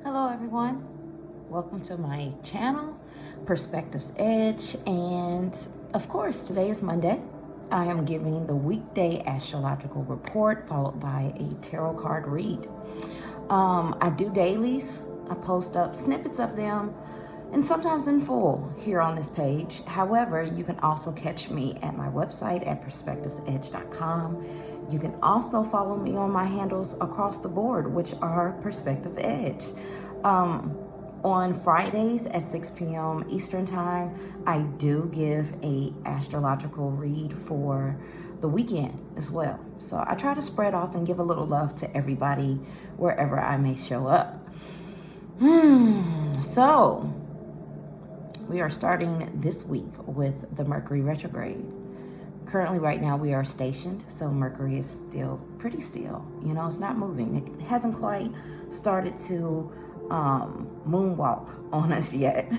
Hello everyone, welcome to my channel, Perspectives Edge, and of course today is Monday. I am giving the weekday astrological report followed by a tarot card read. I do dailies, I post up snippets of them and sometimes in full here on this page. However, you can also catch me at my website at perspectivesedge.com. You can also follow me on my handles across the board, which are Perspective Edge. On Fridays at 6 p.m. Eastern Time, I do give a astrological read for the weekend as well. So I try to spread off and give a little love to everybody wherever I may show up. So we are starting this week with the Mercury retrograde. Currently, right now, we are stationed, so Mercury is still pretty still. You know, it's not moving. It hasn't quite started to moonwalk on us yet.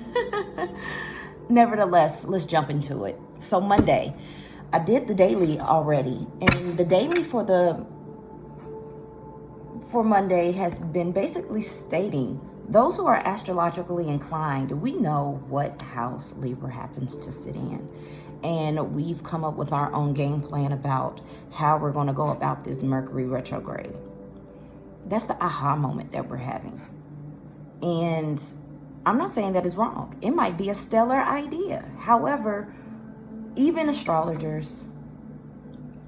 Nevertheless, let's jump into it. So Monday, I did the daily already, and the daily for Monday has been basically stating those who are astrologically inclined, we know what house Libra happens to sit in. And we've come up with our own game plan about how we're going to go about this Mercury retrograde. That's the aha moment that we're having. And I'm not saying that is wrong. It might be a stellar idea. However, even astrologers,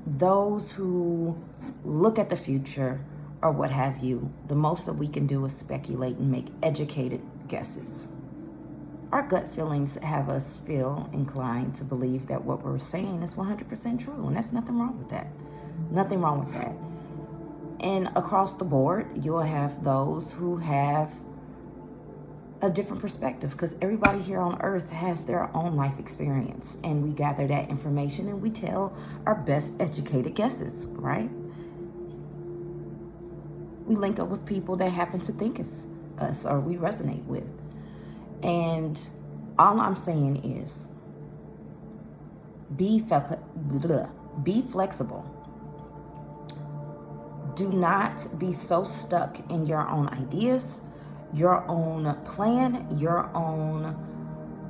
those who look at the future or what have you, the most that we can do is speculate and make educated guesses. Our gut feelings have us feel inclined to believe that what we're saying is 100% true, and there's nothing wrong with that. Nothing wrong with that. And across the board, you'll have those who have a different perspective, because everybody here on earth has their own life experience, and we gather that information and we tell our best educated guesses, right? We link up with people that happen to think as us or we resonate with. And all I'm saying is be flexible. Do not be so stuck in your own ideas, your own plan, your own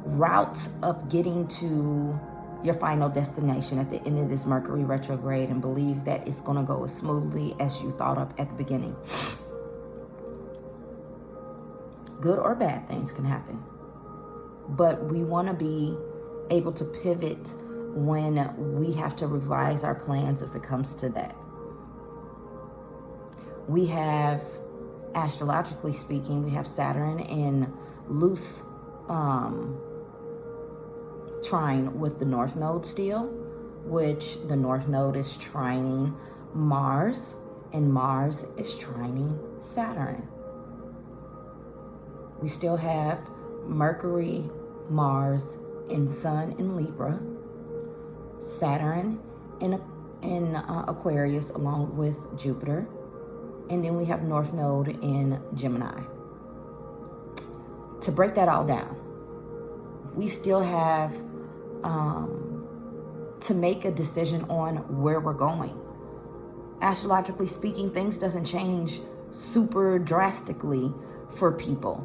route of getting to your final destination at the end of this Mercury retrograde and believe that it's going to go as smoothly as you thought up at the beginning. Good or bad things can happen. But we want to be able to pivot when we have to revise our plans if it comes to that. We have, astrologically speaking, we have Saturn in loose trine with the North Node still, which the North Node is trining Mars, and Mars is trining Saturn. We still have Mercury, Mars, and Sun in Libra, Saturn in Aquarius along with Jupiter, and then we have North Node in Gemini. To break that all down, we still have to make a decision on where we're going. Astrologically speaking, things doesn't change super drastically for people.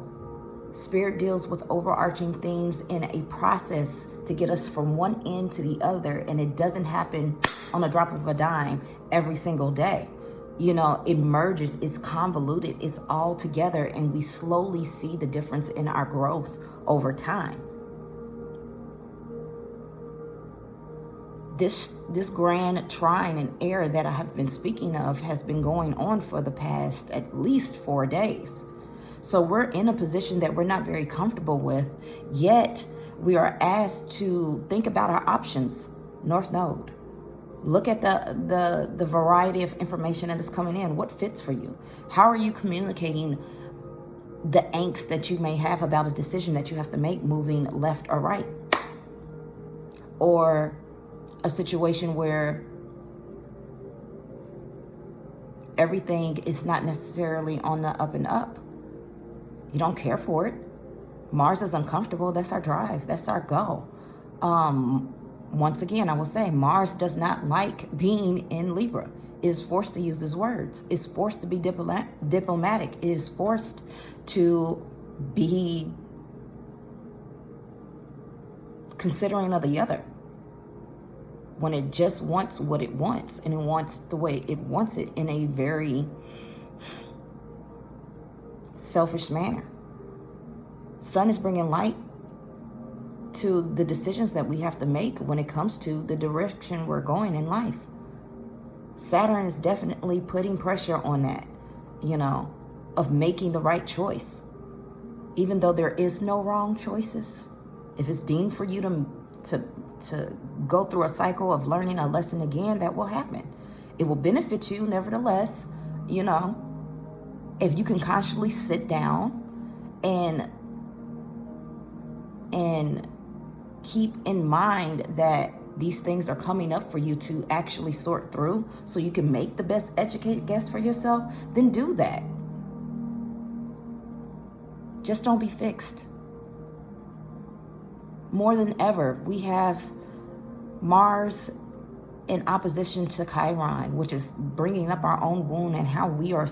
Spirit deals with overarching themes in a process to get us from one end to the other, and it doesn't happen on a drop of a dime every single day. You know, it merges, it's convoluted, it's all together, and we slowly see the difference in our growth over time. This grand trine and air that I have been speaking of has been going on for the past at least 4 days. So we're in a position that we're not very comfortable with, yet we are asked to think about our options. North Node. Look at the variety of information that is coming in. What fits for you? How are you communicating the angst that you may have about a decision that you have to make moving left or right? Or a situation where everything is not necessarily on the up and up. You don't care for it. Mars is uncomfortable. That's our drive. That's our goal. Once again, I will say Mars does not like being in Libra. is forced to use his words, is forced to be diplomatic, is forced to be considering of the other, when it just wants what it wants, and it wants the way it wants it in a very selfish manner. Sun is bringing light to the decisions that we have to make when it comes to the direction we're going in life. Saturn is definitely putting pressure on that, of making the right choice. Even though there is no wrong choices, if it's deemed for you to go through a cycle of learning a lesson again, that will happen. It will benefit you nevertheless, if you can consciously sit down and keep in mind that these things are coming up for you to actually sort through so you can make the best educated guess for yourself, then do that. Just don't be fixed. More than ever, we have Mars in opposition to Chiron, which is bringing up our own wound and how we are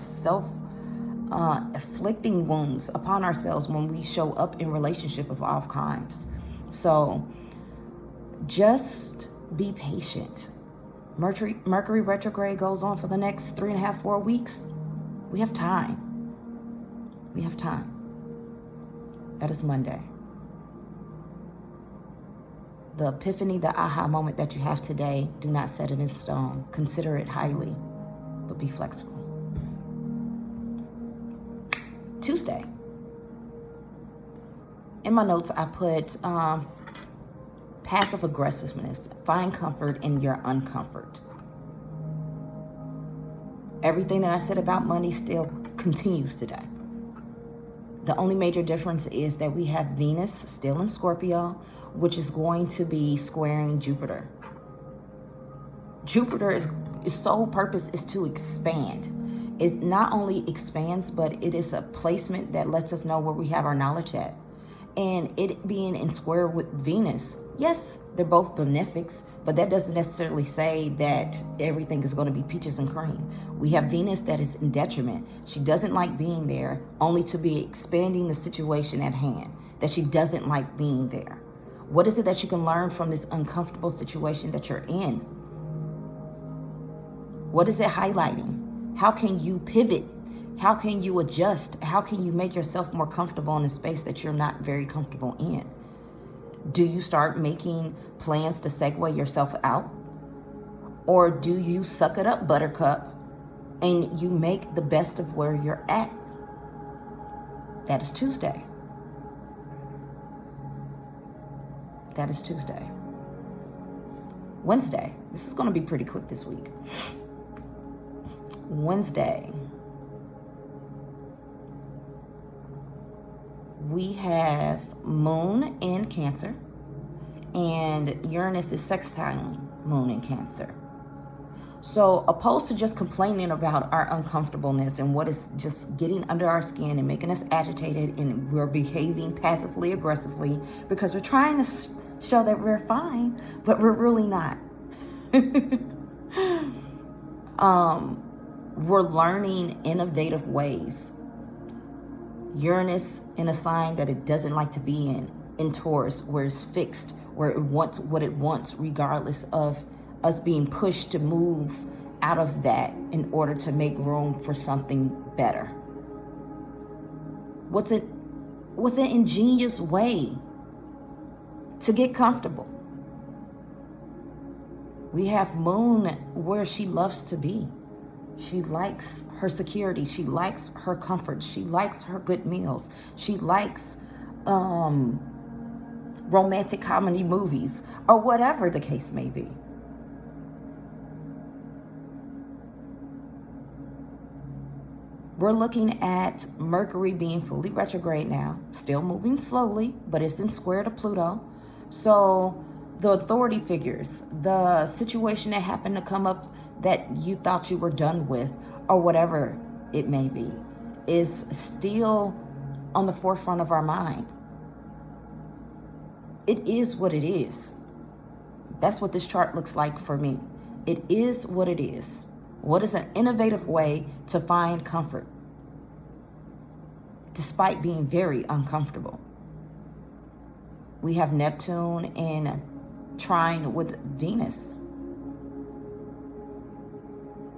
inflicting wounds upon ourselves when we show up in relationship of all kinds. So just be patient. Mercury retrograde goes on for the next 3.5, 4 weeks. We have time. That is Monday. The epiphany, the aha moment that you have today, do not set it in stone. Consider it highly, but be flexible. Tuesday. In my notes, I put passive aggressiveness. Find comfort in your uncomfort. Everything that I said about money still continues today. The only major difference is that we have Venus still in Scorpio, which is going to be squaring Jupiter. Jupiter's sole purpose is to expand. It not only expands, but it is a placement that lets us know where we have our knowledge at. And it being in square with Venus, yes, they're both benefics, but that doesn't necessarily say that everything is going to be peaches and cream. We have Venus that is in detriment. She doesn't like being there, only to be expanding the situation at hand, that she doesn't like being there. What is it that you can learn from this uncomfortable situation that you're in? What is it highlighting? How can you pivot? How can you adjust? How can you make yourself more comfortable in a space that you're not very comfortable in? Do you start making plans to segue yourself out? Or do you suck it up, buttercup, and you make the best of where you're at? That is Tuesday. Wednesday. This is going to be pretty quick this week. Wednesday. We have Moon in Cancer, and Uranus is sextiling Moon in Cancer. So opposed to just complaining about our uncomfortableness and what is just getting under our skin and making us agitated, and we're behaving passively aggressively because we're trying to show that we're fine, but we're really not. We're learning innovative ways. Uranus in a sign that it doesn't like to be in Taurus, where it's fixed, where it wants what it wants, regardless of us being pushed to move out of that in order to make room for something better. What's an ingenious way to get comfortable? We have Moon where she loves to be. She likes her security. She likes her comfort. She likes her good meals. She likes romantic comedy movies, or whatever the case may be. We're looking at Mercury being fully retrograde now, still moving slowly, but it's in square to Pluto. So the authority figures, the situation that happened to come up that you thought you were done with, or whatever it may be, is still on the forefront of our mind. It is what it is. That's what this chart looks like for me. It is what it is. What is an innovative way to find comfort despite being very uncomfortable? We have Neptune in trine with Venus.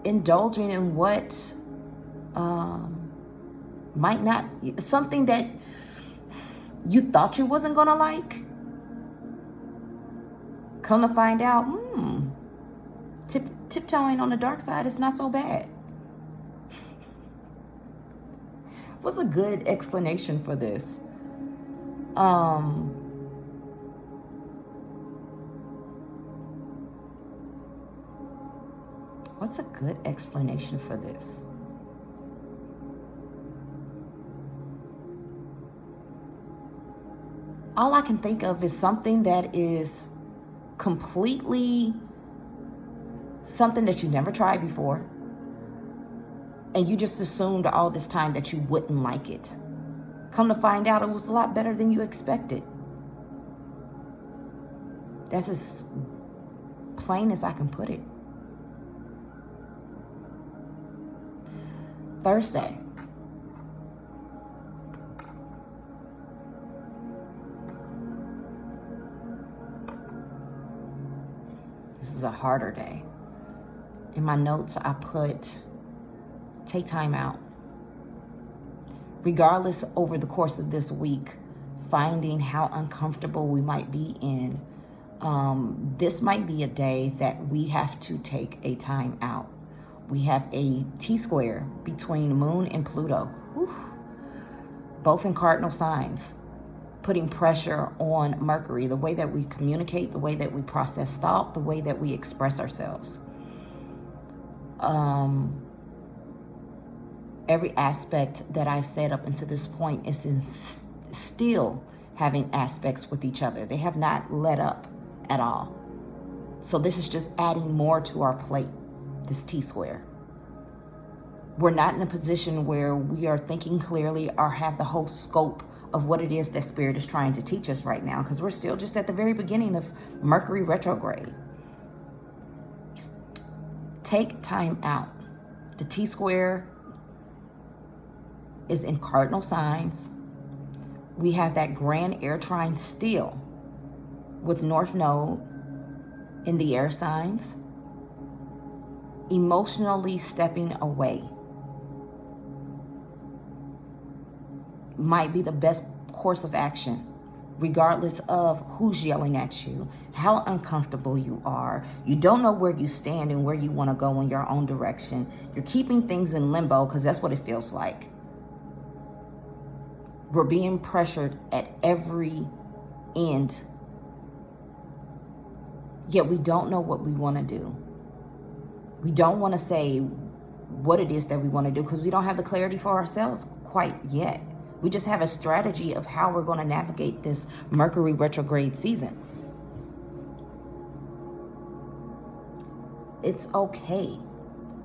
Indulging in what might not, something that you thought you wasn't gonna like. Come to find out, tiptoeing on the dark side is not so bad. What's a good explanation for this? What's a good explanation for this? All I can think of is something that is completely something that you never tried before, and you just assumed all this time that you wouldn't like it. Come to find out, it was a lot better than you expected. That's as plain as I can put it. Thursday. This is a harder day. In my notes, I put, take time out. Regardless, over the course of this week, finding how uncomfortable we might be in, this might be a day that we have to take a time out. We have a T-square between Moon and Pluto, both in cardinal signs, putting pressure on Mercury, the way that we communicate, the way that we process thought, the way that we express ourselves. Every aspect that I've said up until this point is still having aspects with each other. They have not let up at all. So this is just adding more to our plate, this T-square. We're not in a position where we are thinking clearly or have the whole scope of what it is that Spirit is trying to teach us right now, because we're still just at the very beginning of Mercury retrograde. Take time out. The T-square is in cardinal signs. We have that grand air trine still with North Node in the air signs. Emotionally stepping away might be the best course of action, regardless of who's yelling at you, how uncomfortable you are. You don't know where you stand and where you want to go in your own direction. You're keeping things in limbo because that's what it feels like. We're being pressured at every end, yet we don't know what we want to do. We don't want to say what it is that we want to do because we don't have the clarity for ourselves quite yet. We just have a strategy of how we're going to navigate this Mercury retrograde season. It's okay.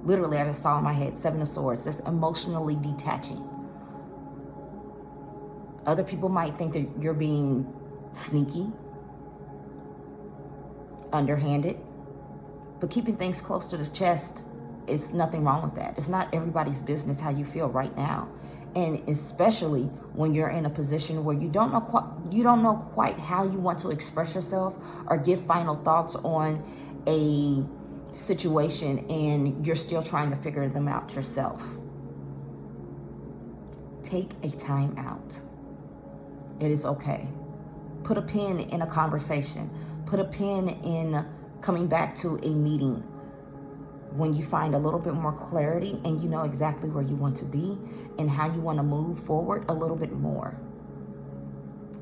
Literally, I just saw in my head, Seven of Swords. That's emotionally detaching. Other people might think that you're being sneaky, underhanded, but keeping things close to the chest is nothing wrong with that. It's not everybody's business how you feel right now. And especially when you're in a position where you don't know quite how you want to express yourself or give final thoughts on a situation, and you're still trying to figure them out yourself. Take a time out. It is okay. Put a pin in a conversation. Put a pin in coming back to a meeting when you find a little bit more clarity and you know exactly where you want to be and how you want to move forward a little bit more.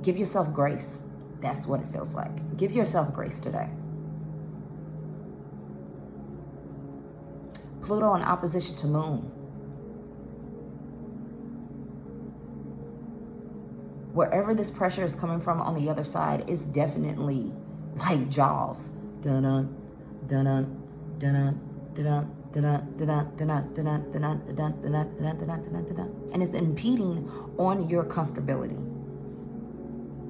Give yourself grace. That's what it feels like. Give yourself grace today. Pluto in opposition to Moon. Wherever this pressure is coming from on the other side is definitely like Jaws. Dun-dun, dun-dun, dun-dun, dun-dun, dun-dun, dun-dun, dun-dun, dun-dun, dun-dun, dun-dun, dun-dun, dun-dun, dun-dun, dun-dun. And it's impeding on your comfortability.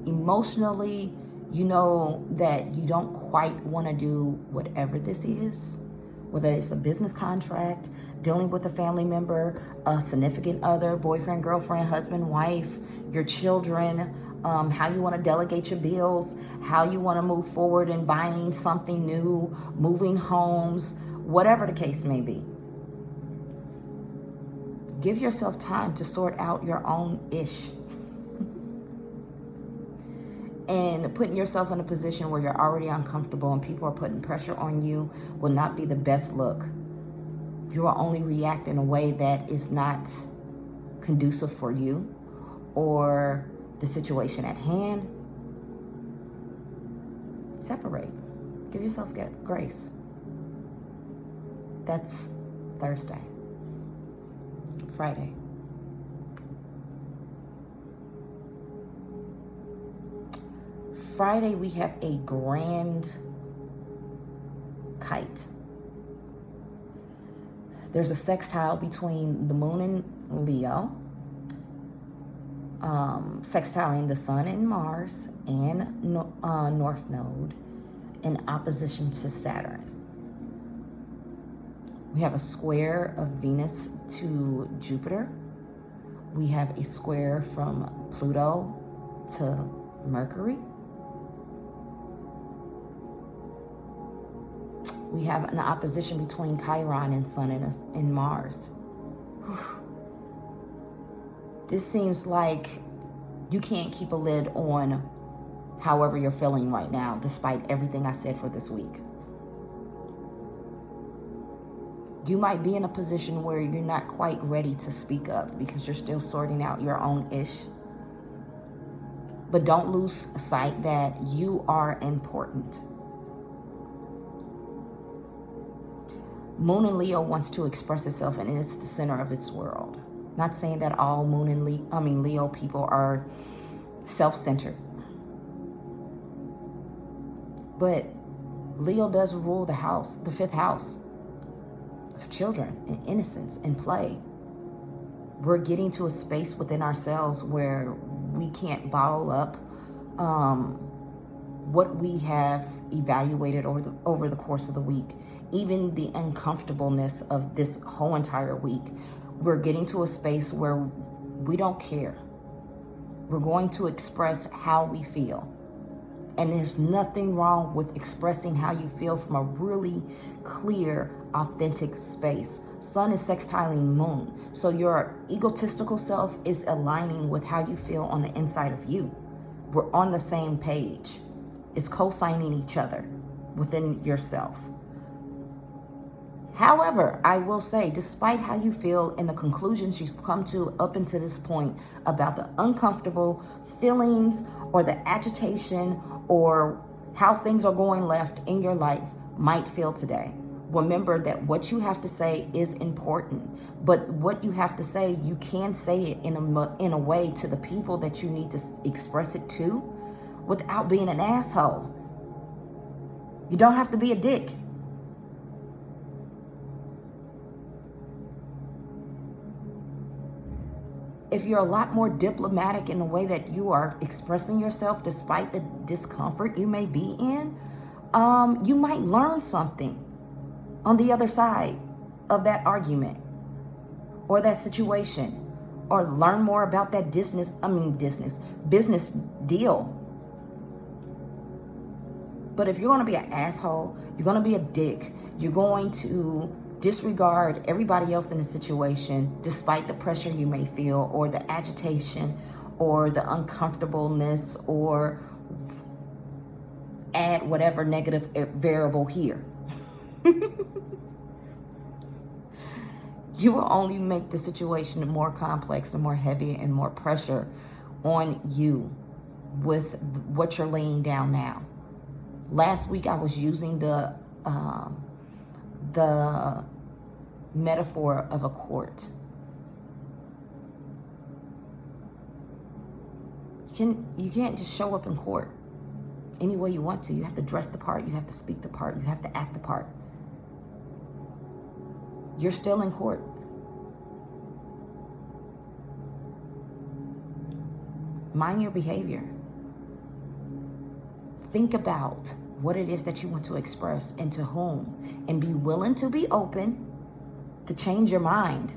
Emotionally, you know that you don't quite want to do whatever this is, whether it's a business contract, dealing with a family member, a significant other, boyfriend, girlfriend, husband, wife, your children, how you want to delegate your bills, how you want to move forward in buying something new, moving homes, whatever the case may be. Give yourself time to sort out your own ish. And putting yourself in a position where you're already uncomfortable and people are putting pressure on you will not be the best look. You will only react in a way that is not conducive for you or the situation at hand. Separate. Give yourself grace. That's Thursday. Friday. Friday, we have a grand kite. There's a sextile between the moon and Leo, sextiling the sun and Mars and North Node in opposition to Saturn. We have a square of Venus to Jupiter. We have a square from Pluto to Mercury. We have an opposition between Chiron and Sun and Mars. This seems like you can't keep a lid on however you're feeling right now, despite everything I said for this week. You might be in a position where you're not quite ready to speak up because you're still sorting out your own ish. But don't lose sight that you are important. Moon in Leo wants to express itself, and it's the center of its world. Not saying that all Moon and Leo people are self-centered. But Leo does rule the house, the fifth house of children and innocence and play. We're getting to a space within ourselves where we can't bottle up what we have evaluated over the course of the week. Even the uncomfortableness of this whole entire week, we're getting to a space where we don't care. We're going to express how we feel. And there's nothing wrong with expressing how you feel from a really clear, authentic space. Sun is sextiling moon. So your egotistical self is aligning with how you feel on the inside of you. We're on the same page. It's co-signing each other within yourself. However, I will say, despite how you feel and the conclusions you've come to up until this point about the uncomfortable feelings or the agitation or how things are going left in your life might feel today, remember that what you have to say is important. But what you have to say, you can say it in a way to the people that you need to express it to without being an asshole. You don't have to be a dick. If you're a lot more diplomatic in the way that you are expressing yourself, despite the discomfort you may be in, you might learn something on the other side of that argument or that situation, or learn more about that business deal. But if you're going to be an asshole, you're going to be a dick, you're going to disregard everybody else in the situation, despite the pressure you may feel, or the agitation, or the uncomfortableness, or add whatever negative variable here. You will only make the situation more complex and more heavy and more pressure on you with what you're laying down now. Last week I was using the metaphor of a court. You can't just show up in court any way you want to. You have to dress the part, you have to speak the part, you have to act the part. You're still in court. Mind your behavior. Think about what it is that you want to express and to whom, and be willing to be open to change your mind.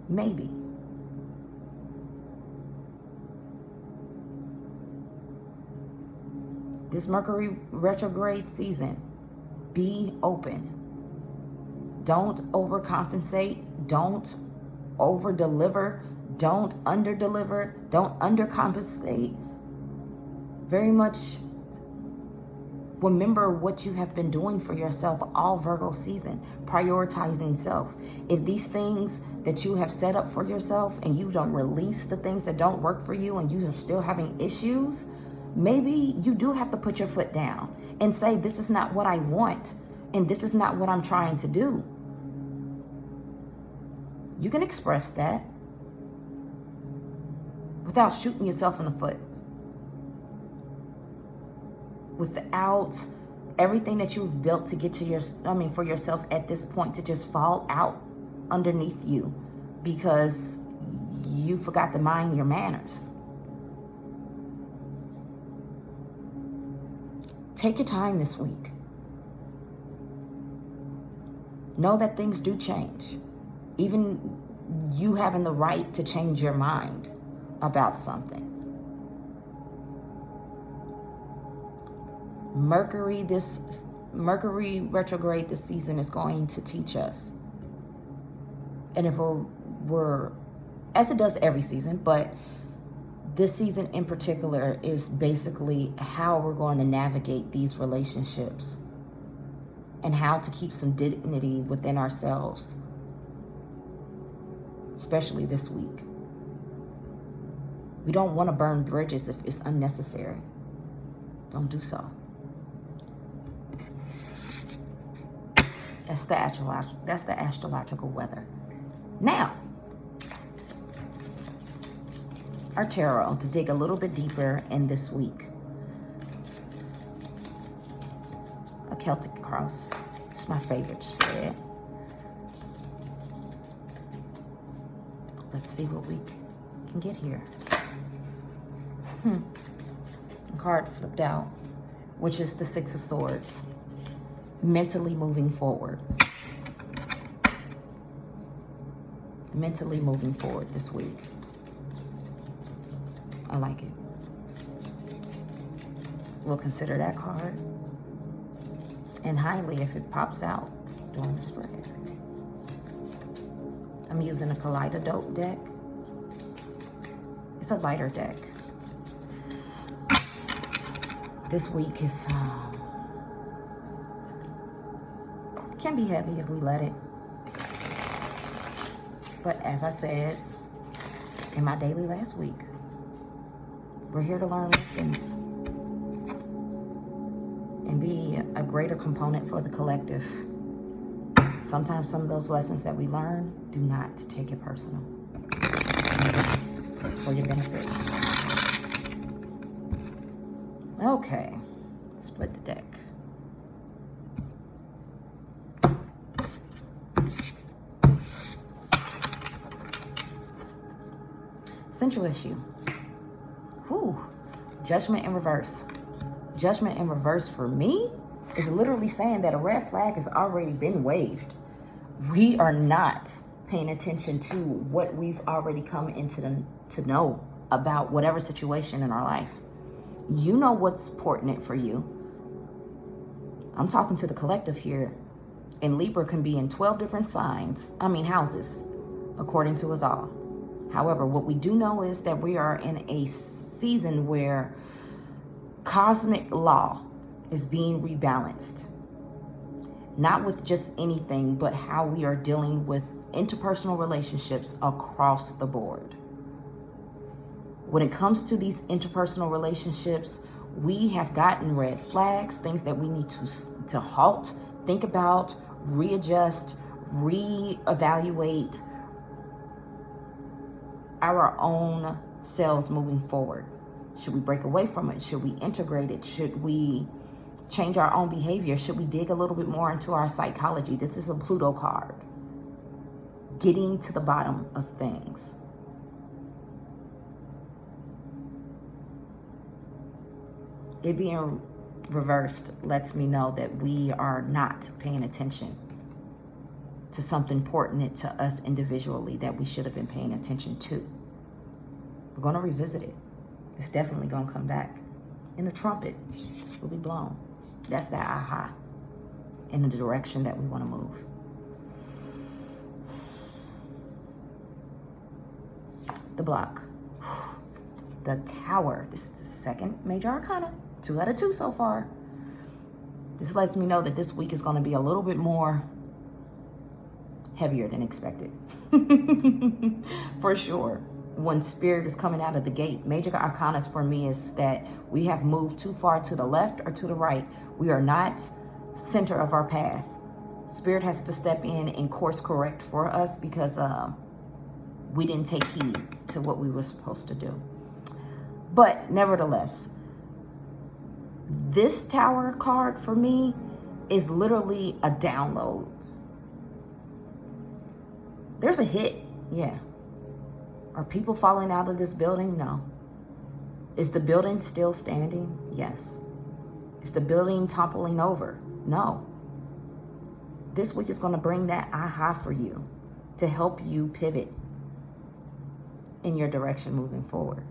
Maybe. This Mercury retrograde season, be open. Don't overcompensate. Don't over-deliver. Don't under-deliver. Don't undercompensate. Very much remember what you have been doing for yourself all Virgo season, prioritizing self. If these things that you have set up for yourself and you don't release the things that don't work for you and you are still having issues, maybe you do have to put your foot down and say, this is not what I want and this is not what I'm trying to do. You can express that without shooting yourself in the foot. Without everything that you've built to get to for yourself at this point to just fall out underneath you because you forgot to mind your manners. Take your time this week. Know that things do change. Even you having the right to change your mind about something. Mercury retrograde this season is going to teach us. And if we're as it does every season, but this season in particular is basically how we're going to navigate these relationships and how to keep some dignity within ourselves, especially this week. We don't want to burn bridges if it's unnecessary. Don't do so. That's the astrological weather. Now, our tarot to dig a little bit deeper in this week. A Celtic cross. It's my favorite spread. Let's see what we can get here. A card flipped out, which is the Six of Swords. Mentally moving forward. Mentally moving forward this week. I like it. We'll consider that card. And highly if it pops out during the spread. I'm using a Kaleido deck. It's a lighter deck. This week is can be heavy if we let it. But as I said in my daily last week, we're here to learn lessons and be a greater component for the collective. Sometimes some of those lessons that we learn, do not take it personal. It's for your benefit. Okay, split the deck. Central issue. Whew. Judgment in reverse. Judgment in reverse for me is literally saying that a red flag has already been waved. We are not paying attention to what we've already come to know about whatever situation in our life. You know what's pertinent for you. I'm talking to the collective here. And Libra can be in 12 different houses, according to us all. However, what we do know is that we are in a season where cosmic law is being rebalanced. Not with just anything, but how we are dealing with interpersonal relationships across the board. When it comes to these interpersonal relationships, we have gotten red flags, things that we need to halt, think about, readjust, reevaluate our own selves moving forward. Should we break away from it? Should we integrate it? Should we change our own behavior? Should we dig a little bit more into our psychology? This is a Pluto card. Getting to the bottom of things. It being reversed lets me know that we are not paying attention to something pertinent to us individually that we should have been paying attention to. We're going to revisit it. It's definitely going to come back. And the trumpet will be blown. That's that aha in the direction that we want to move. The block. The Tower. This is the second major arcana. 2 out of 2 so far. This lets me know that this week is going to be a little bit more heavier than expected. For sure. When Spirit is coming out of the gate, major arcanas for me is that we have moved too far to the left or to the right. We are not center of our path. Spirit has to step in and course correct for us because we didn't take heed to what we were supposed to do. But nevertheless, this Tower card for me is literally a download. There's a hit, yeah. Are people falling out of this building? No. Is the building still standing? Yes. Is the building toppling over? No. This week is going to bring that aha for you to help you pivot in your direction moving forward.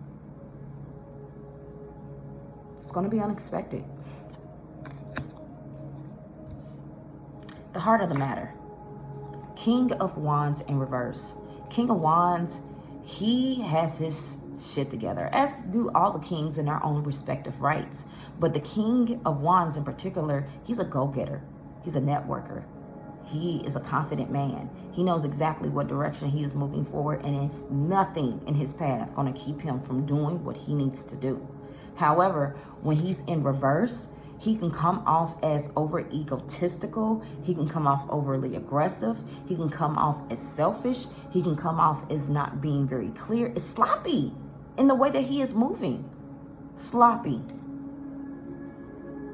It's going to be unexpected. The heart of the matter. King of Wands in reverse. King of Wands, he has his shit together, as do all the kings in their own respective rights. But the King of Wands in particular, he's a go-getter. He's a networker. He is a confident man. He knows exactly what direction he is moving forward, and it's nothing in his path going to keep him from doing what he needs to do. However, when he's in reverse, he can come off as over egotistical. He can come off overly aggressive. He can come off as selfish. He can come off as not being very clear. It's sloppy in the way that he is moving. Sloppy.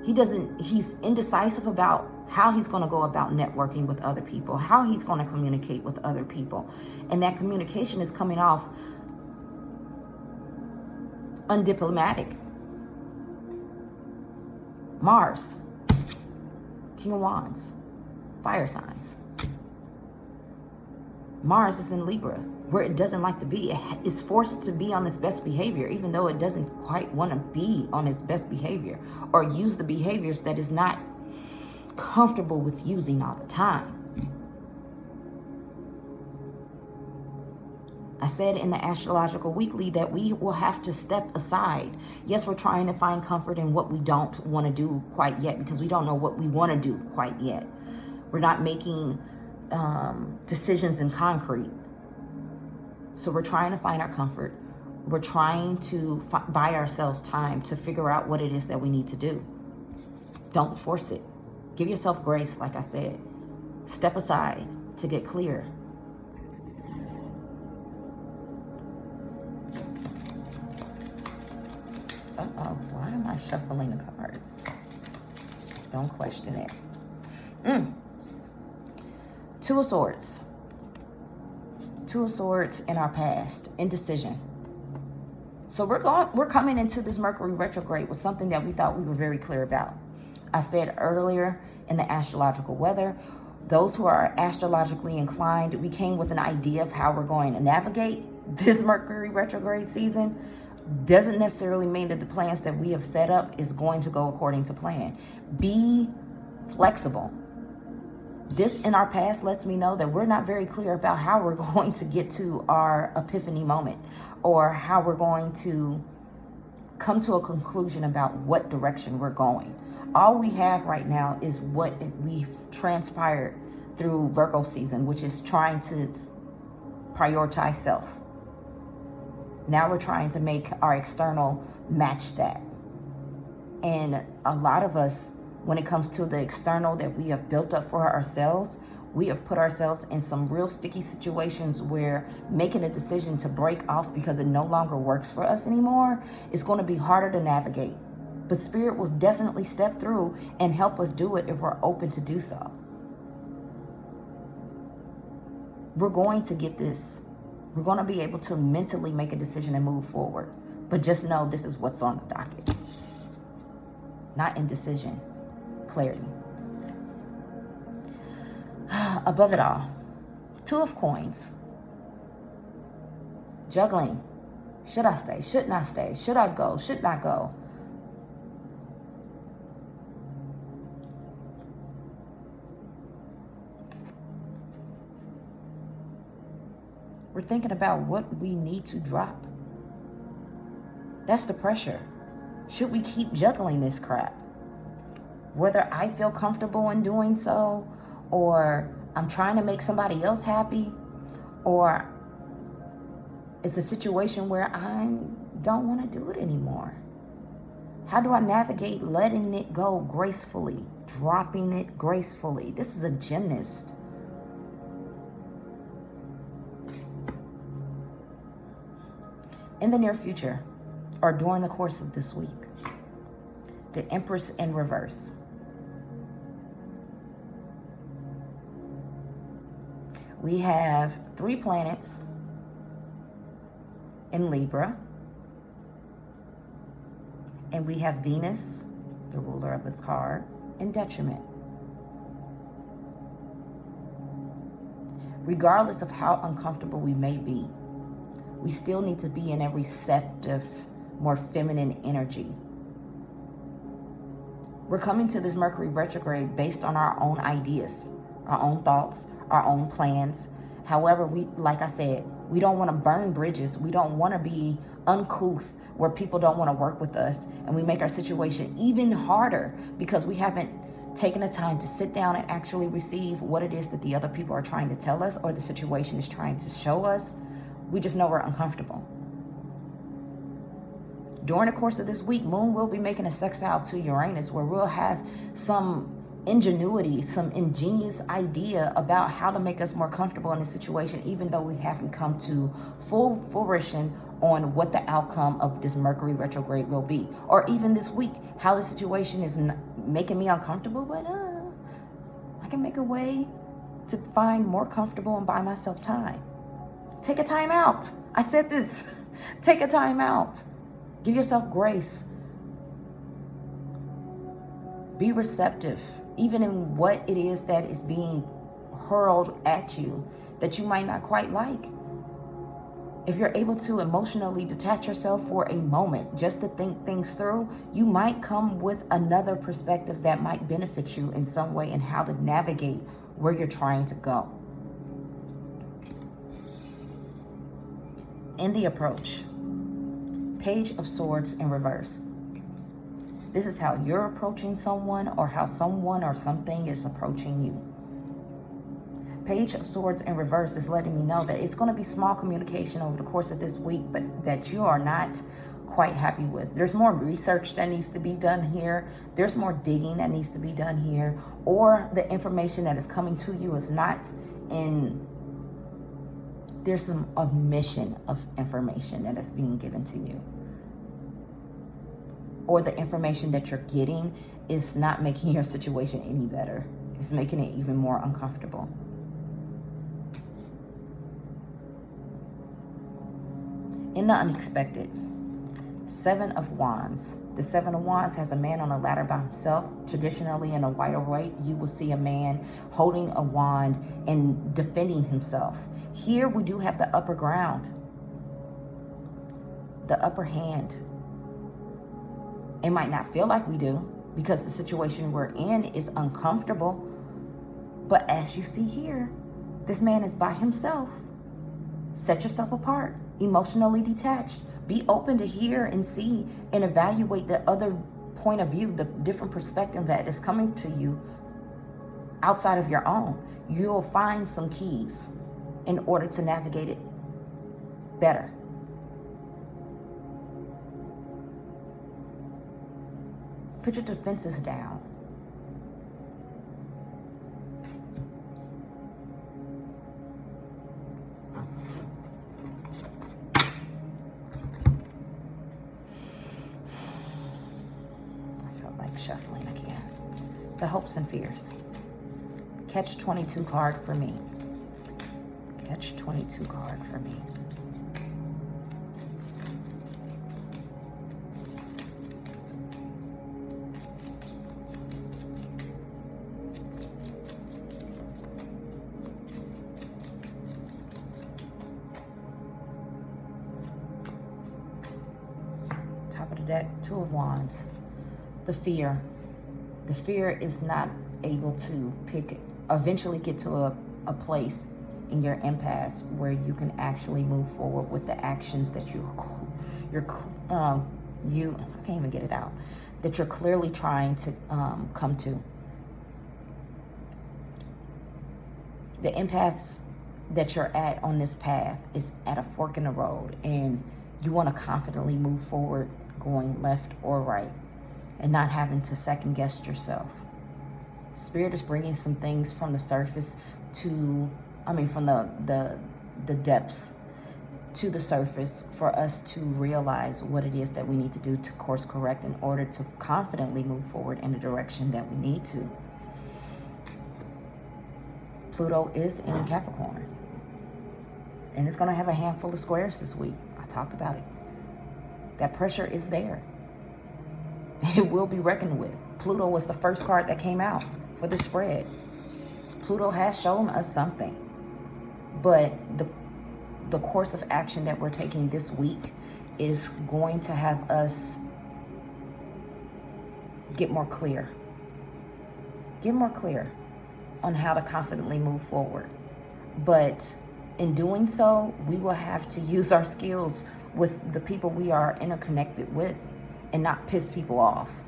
He's indecisive about how he's going to go about networking with other people, how he's going to communicate with other people. And that communication is coming off undiplomatic. Mars, King of Wands, fire signs. Mars is in Libra, where it doesn't like to be. It is forced to be on its best behavior, even though it doesn't quite want to be on its best behavior or use the behaviors that is not comfortable with using all the time. I said in the Astrological Weekly that we will have to step aside. Yes, we're trying to find comfort in what we don't want to do quite yet because we don't know what we want to do quite yet. We're not making decisions in concrete. So we're trying to find our comfort. We're trying to buy ourselves time to figure out what it is that we need to do. Don't force it. Give yourself grace, like I said. Step aside to get clear. Uh-oh, why am I shuffling the cards? Don't question it. Two of Swords. Two of Swords in our past. Indecision. So we're coming into this Mercury retrograde with something that we thought we were very clear about. I said earlier in the astrological weather, those who are astrologically inclined, we came with an idea of how we're going to navigate this Mercury retrograde season. Doesn't necessarily mean that the plans that we have set up is going to go according to plan. Be flexible. This in our past lets me know that we're not very clear about how we're going to get to our epiphany moment or how we're going to come to a conclusion about what direction we're going. All we have right now is what we've transpired through Virgo season, which is trying to prioritize self. Now we're trying to make our external match that. And a lot of us, when it comes to the external that we have built up for ourselves, we have put ourselves in some real sticky situations where making a decision to break off because it no longer works for us anymore is going to be harder to navigate. But Spirit will definitely step through and help us do it if we're open to do so. We're going to get this. We're going to be able to mentally make a decision and move forward. But just know this is what's on the docket. not indecision, clarity. Above it all, Two of Coins. Juggling. Should I stay? Shouldn't I stay? Should I go? Should not go? We're thinking about what we need to drop. That's the pressure. Should we keep juggling this crap? Whether I feel comfortable in doing so, or I'm trying to make somebody else happy, or it's a situation where I don't want to do it anymore. How do I navigate letting it go gracefully, dropping it gracefully? This is a gymnast. In the near future, or during the course of this week, the Empress in reverse. We have 3 planets in Libra, and we have Venus, the ruler of this card, in detriment. Regardless of how uncomfortable we may be, we still need to be in a receptive, more feminine energy. We're coming to this Mercury retrograde based on our own ideas, our own thoughts, our own plans. However, like I said, we don't want to burn bridges. We don't want to be uncouth where people don't want to work with us, and we make our situation even harder because we haven't taken the time to sit down and actually receive what it is that the other people are trying to tell us or the situation is trying to show us. We just know we're uncomfortable. During the course of this week, Moon will be making a sextile to Uranus, where we'll have some ingenuity, some ingenious idea about how to make us more comfortable in this situation, even though we haven't come to full fruition on what the outcome of this Mercury retrograde will be. Or even this week, how the situation is making me uncomfortable, but I can make a way to find more comfortable and buy myself time. Take a time out. I said this. Take a time out. Give yourself grace. Be receptive, even in what it is that is being hurled at you that you might not quite like. If you're able to emotionally detach yourself for a moment just to think things through, you might come with another perspective that might benefit you in some way in how to navigate where you're trying to go. In the approach, Page of Swords in reverse. This is how you're approaching someone or how someone or something is approaching you. Page of Swords in reverse is letting me know that it's going to be small communication over the course of this week, but that you are not quite happy with. There's more research that needs to be done here. There's more digging that needs to be done here. Or the information that is coming to you is not in... There's some omission of information that is being given to you. Or the information that you're getting is not making your situation any better. It's making it even more uncomfortable. In the unexpected, 7 of Wands. The 7 of Wands has a man on a ladder by himself. Traditionally, in a white or white, you will see a man holding a wand and defending himself. Here we do have the upper ground, the upper hand. It might not feel like we do because the situation we're in is uncomfortable. But as you see here, this man is by himself. Set yourself apart, emotionally detached. Be open to hear and see and evaluate the other point of view, the different perspective that is coming to you outside of your own. You'll find some keys in order to navigate it better. Put your defenses down. I felt like shuffling again. The hopes and fears. Catch 22 card for me. Catch 22 card for me. Top of the deck, Two of Wands. The fear. The fear is not able to eventually get to a place in your impasse where you can actually move forward with the actions that I can't even get it out, that you're clearly trying to come to. The impasse that you're at on this path is at a fork in the road, and you want to confidently move forward, going left or right, and not having to second guess yourself. Spirit is bringing some things from the surface from the depths to the surface for us to realize what it is that we need to do to course correct in order to confidently move forward in the direction that we need to. Pluto is in Capricorn, and it's going to have a handful of squares this week. I talked about it. That pressure is there. It will be reckoned with. Pluto was the first card that came out for the spread. Pluto has shown us something, but the course of action that we're taking this week is going to have us get more clear on how to confidently move forward. But in doing so, we will have to use our skills with the people we are interconnected with and not piss people off.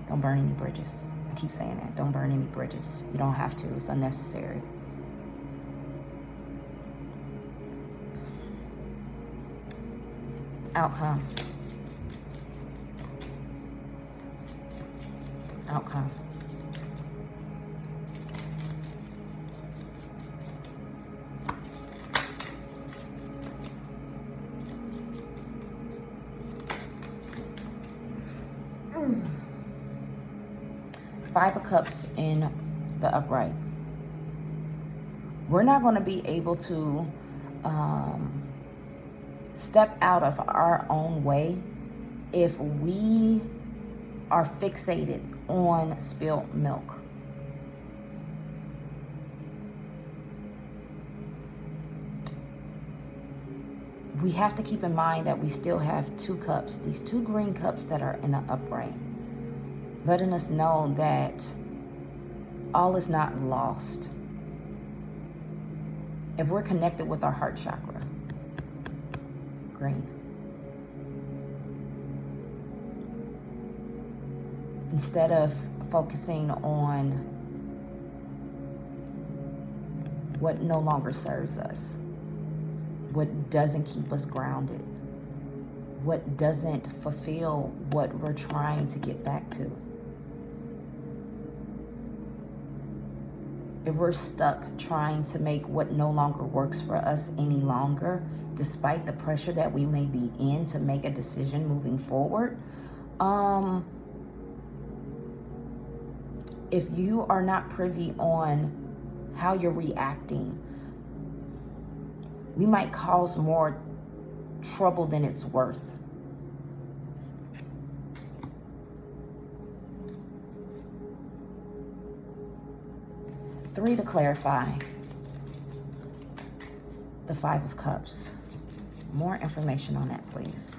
Don't burn any bridges. I keep saying that. Don't burn any bridges. You don't have to. It's unnecessary. Outcome. 5 of Cups in the upright. We're not going to be able to step out of our own way if we are fixated on spilled milk. We have to keep in mind that we still have 2 cups, these 2 green cups that are in the upright, letting us know that all is not lost. If we're connected with our heart chakra, green. Instead of focusing on what no longer serves us, what doesn't keep us grounded, what doesn't fulfill what we're trying to get back to. If we're stuck trying to make what no longer works for us any longer, despite the pressure that we may be in to make a decision moving forward, if you are not privy on how you're reacting, we might cause more trouble than it's worth. Three, to clarify, the 5 of Cups. More information on that, please.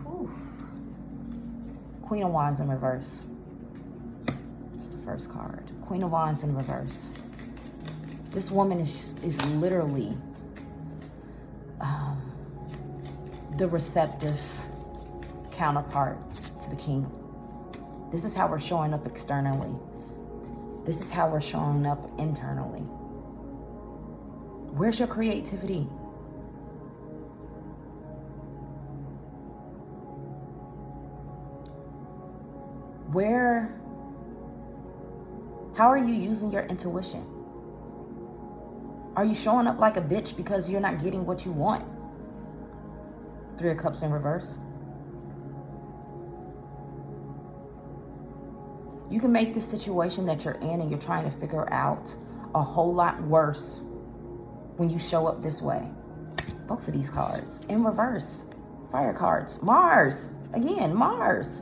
Whew. Queen of Wands in reverse. That's the first card. Queen of Wands in reverse. This woman is literally the receptive counterpart to the King. This is how we're showing up externally. This is how we're showing up internally. Where's your creativity? How are you using your intuition? Are you showing up like a bitch because you're not getting what you want? 3 of Cups in reverse. You can make this situation that you're in and you're trying to figure out a whole lot worse when you show up this way. Both of these cards in reverse. Fire cards. Mars. Again, Mars.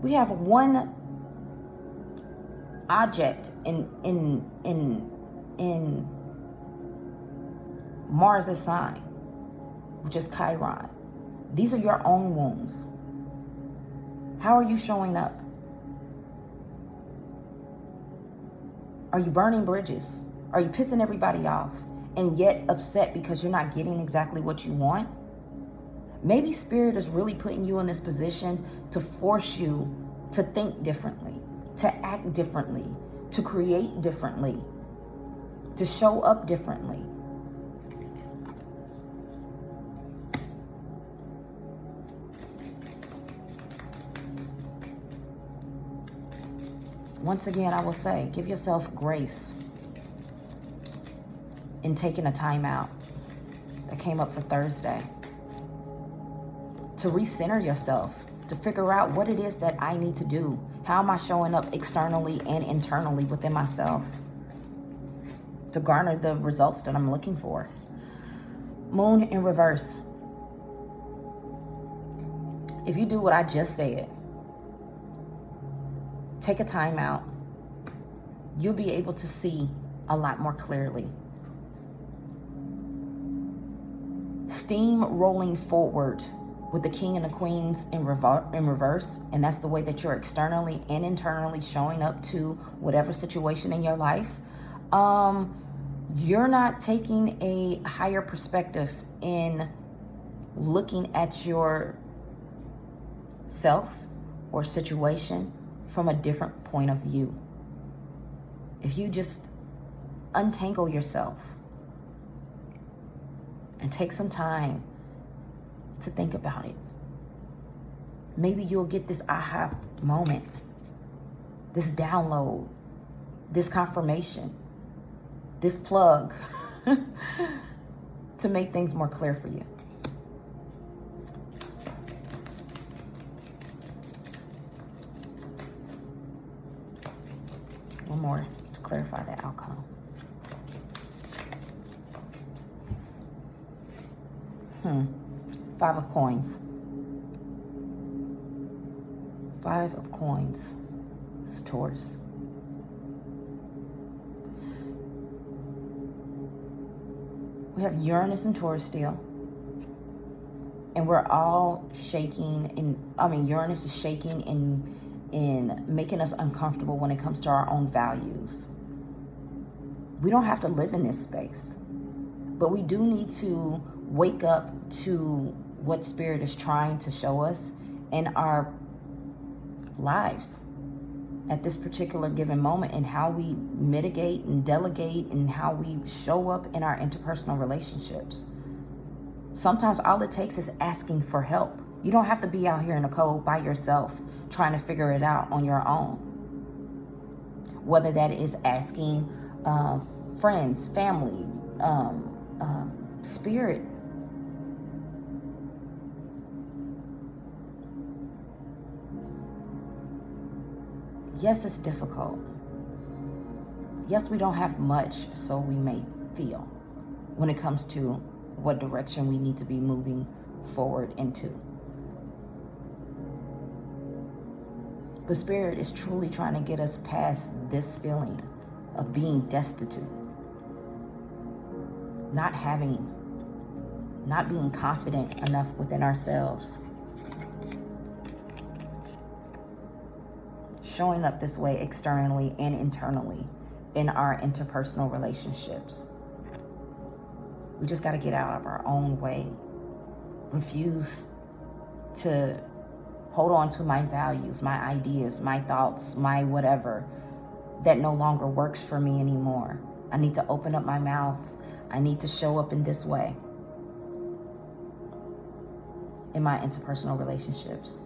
We have one object in Mars' sign, which is Chiron. These are your own wounds. How are you showing up? Are you burning bridges? Are you pissing everybody off and yet upset because you're not getting exactly what you want? Maybe Spirit is really putting you in this position to force you to think differently, to act differently, to create differently, to show up differently. Once again, I will say, give yourself grace in taking a time out. That came up for Thursday. To recenter yourself, to figure out what it is that I need to do. How am I showing up externally and internally within myself to garner the results that I'm looking for? Moon in reverse. If you do what I just said, take a time out, you'll be able to see a lot more clearly. Steam rolling forward with the King and the Queens in reverse, and that's the way that you're externally and internally showing up to whatever situation in your life. You're not taking a higher perspective in looking at your self or situation from a different point of view. If you just untangle yourself and take some time to think about it, maybe you'll get this aha moment, this download, this confirmation, this plug to make things more clear for you. One more to clarify the outcome. Five of Coins. Five of Coins. It's Taurus. We have Uranus and Taurus still. And we're all shaking Uranus is shaking in making us uncomfortable when it comes to our own values. We don't have to live in this space, but we do need to wake up to what Spirit is trying to show us in our lives at this particular given moment, and how we mitigate and delegate and how we show up in our interpersonal relationships. Sometimes all it takes is asking for help. You don't have to be out here in the cold by yourself trying to figure it out on your own. Whether that is asking friends, family, Spirit. Yes, it's difficult. Yes, we don't have much, so we may feel, when it comes to what direction we need to be moving forward into. But Spirit is truly trying to get us past this feeling of being destitute, not being confident enough within ourselves, showing up this way externally and internally in our interpersonal relationships. We just got to get out of our own way. Refuse to hold on to my values, my ideas, my thoughts, my whatever that no longer works for me anymore. I need to open up my mouth. I need to show up in this way in my interpersonal relationships.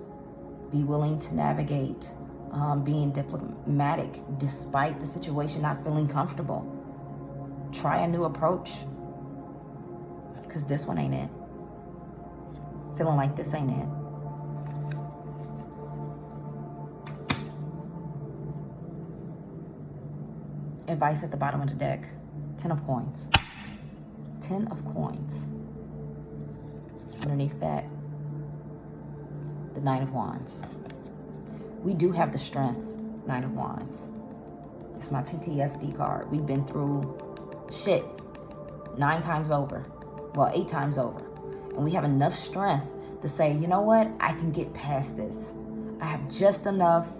Be willing to navigate, being diplomatic despite the situation not feeling comfortable. Try a new approach, because this one ain't it. Feeling like this ain't it. Advice at the bottom of the deck. 10 of Coins. 10 of Coins. Underneath that, the Knight of Wands. We do have the strength, Knight of Wands. It's my PTSD card. We've been through shit 9 times over. well, 8 times over. And we have enough strength to say, you know what, I can get past this. I have just enough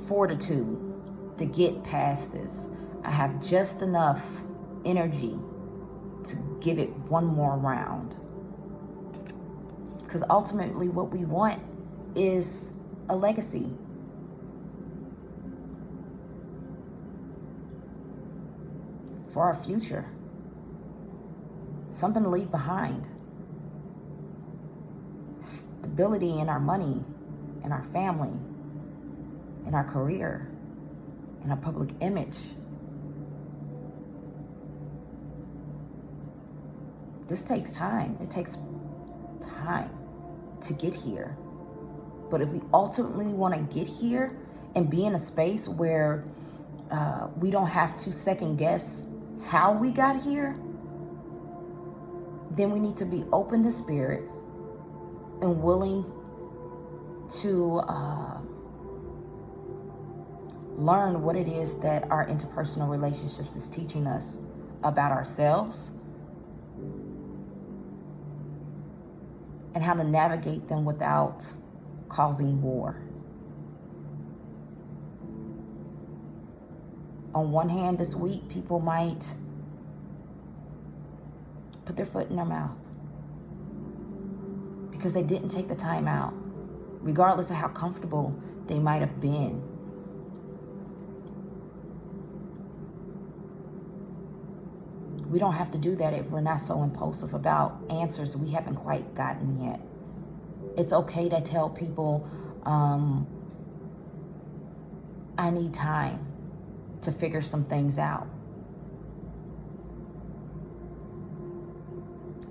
fortitude to get past this. I have just enough energy to give it one more round. Because ultimately what we want is a legacy. For our future. Something to leave behind. Stability in our money, in our family, in our career, in our public image. This takes time. It takes time to get here. But if we ultimately want to get here and be in a space where we don't have to second guess how we got here, then we need to be open to spirit and willing to learn what it is that our interpersonal relationships is teaching us about ourselves and how to navigate them without causing war. On one hand, this week, people might put their foot in their mouth because they didn't take the time out, regardless of how comfortable they might have been. We don't have to do that if we're not so impulsive about answers we haven't quite gotten yet. It's okay to tell people, I need time to figure some things out.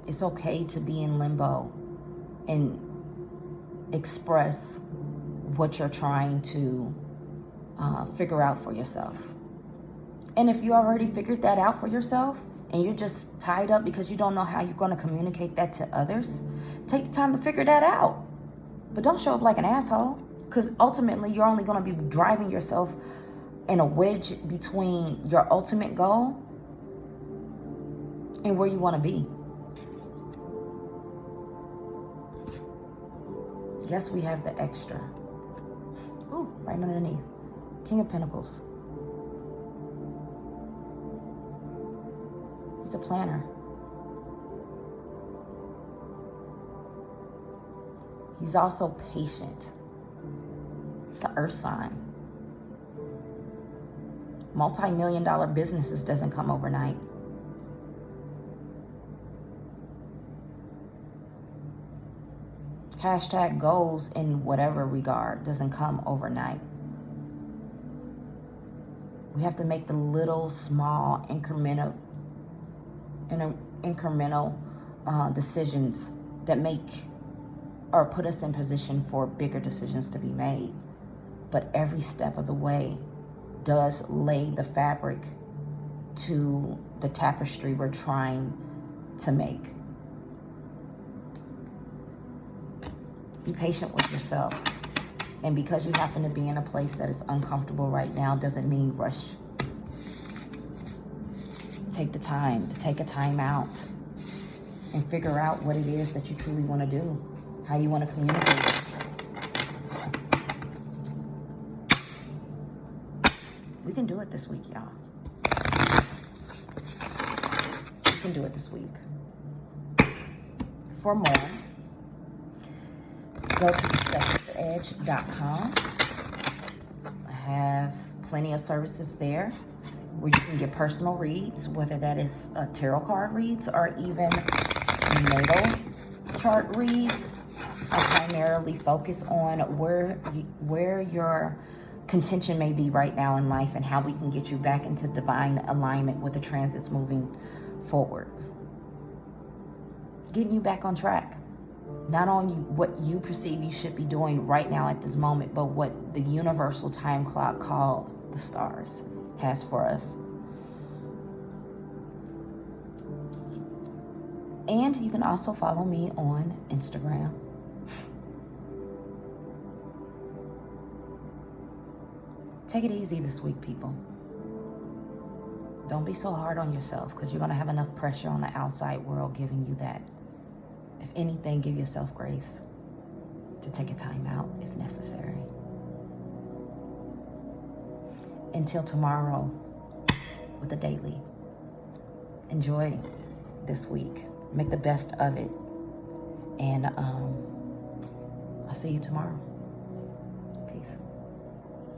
It's okay to be in limbo and express what you're trying to figure out for yourself. And if you already figured that out for yourself and you're just tied up because you don't know how you're going to communicate that to others, take the time to figure that out. But don't show up like an asshole, because ultimately you're only going to be driving yourself in a wedge between your ultimate goal and where you want to be. Yes, we have the extra. Ooh, right underneath. King of Pentacles. He's a planner. He's also patient. It's an earth sign. Multi-million-dollar businesses doesn't come overnight. Hashtag goals in whatever regard doesn't come overnight. We have to make the little, small, incremental decisions that make or put us in position for bigger decisions to be made. But every step of the way does lay the fabric to the tapestry we're trying to make. Be patient with yourself. And because you happen to be in a place that is uncomfortable right now doesn't mean rush. Take the time to take a time out and figure out what it is that you truly want to do, how you want to communicate. We can do it this week, y'all. We can do it this week. For more, go to perspectiveedge.com. I have plenty of services there where you can get personal reads, whether that is tarot card reads or even natal chart reads. I primarily focus on where your contention may be right now in life and how we can get you back into divine alignment with the transits moving forward. Getting you back on track. Not only what you perceive you should be doing right now at this moment, but what the universal time clock called the stars has for us. And you can also follow me on Instagram. Take it easy this week, people. Don't be so hard on yourself, because you're going to have enough pressure on the outside world giving you that. If anything, give yourself grace to take a time out if necessary. Until tomorrow with the daily. Enjoy this week. Make the best of it. And I'll see you tomorrow.